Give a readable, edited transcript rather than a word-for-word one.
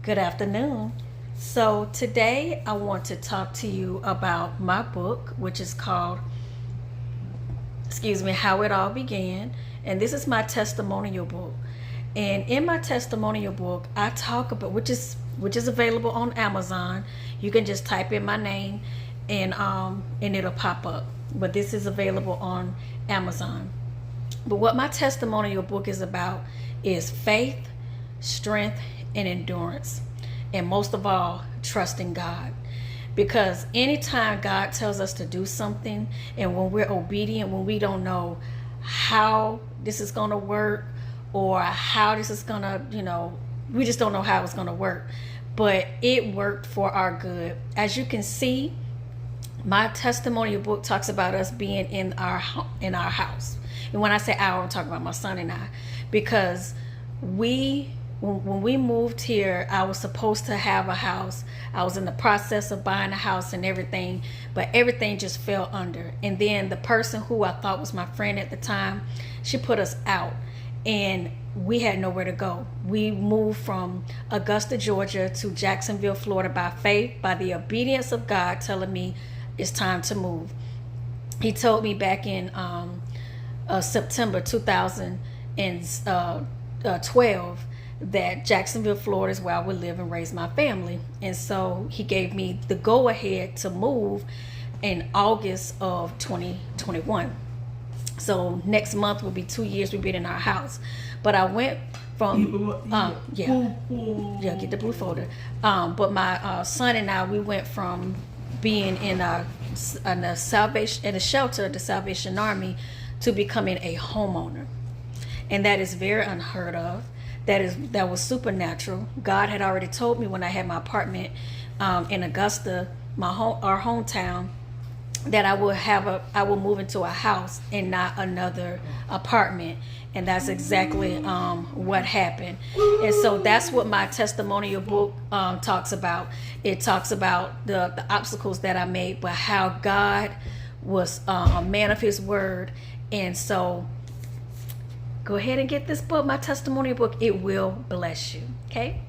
Good afternoon. So, today I want to talk to you about my book, which is called, How It All Began. And this is my testimonial book. And in my testimonial book, I talk about which is available on Amazon. You can just type in my name and it'll pop up. But this is available on Amazon. But what my testimonial book is about is faith, strength, and endurance. And most of all, trusting God. Because anytime God tells us to do something, and when we're obedient, when we don't know how this is going to work or how this is going to, we just don't know how it's going to work. But it worked for our good. As you can see, my testimonial book talks about us being in our house. And when I say our, I'm talking about my son and I, because when we moved here, I was supposed to have a house. I was in the process of buying a house and everything, but everything just fell under. And then the person who I thought was my friend at the time, she put us out, and we had nowhere to go. We moved from Augusta, Georgia to Jacksonville, Florida by faith, by the obedience of God telling me it's time to move. He told me back in September 2012 that Jacksonville, Florida is where I would live and raise my family. And so he gave me the go ahead to move in August of 2021. So next month will be 2 years we've been in our house. But I went from get the blue folder. But my son and I, we went from being in a shelter of the Salvation Army to becoming a homeowner. And that is very unheard of. That was supernatural. God had already told me when I had my apartment in Augusta, our hometown, that I will move into a house and not another apartment. And that's exactly what happened. And so that's what my testimonial book talks about. It talks about the obstacles that I made, but how God was a man of his word. And so go ahead and get this book, my testimonial book. It will bless you. Okay?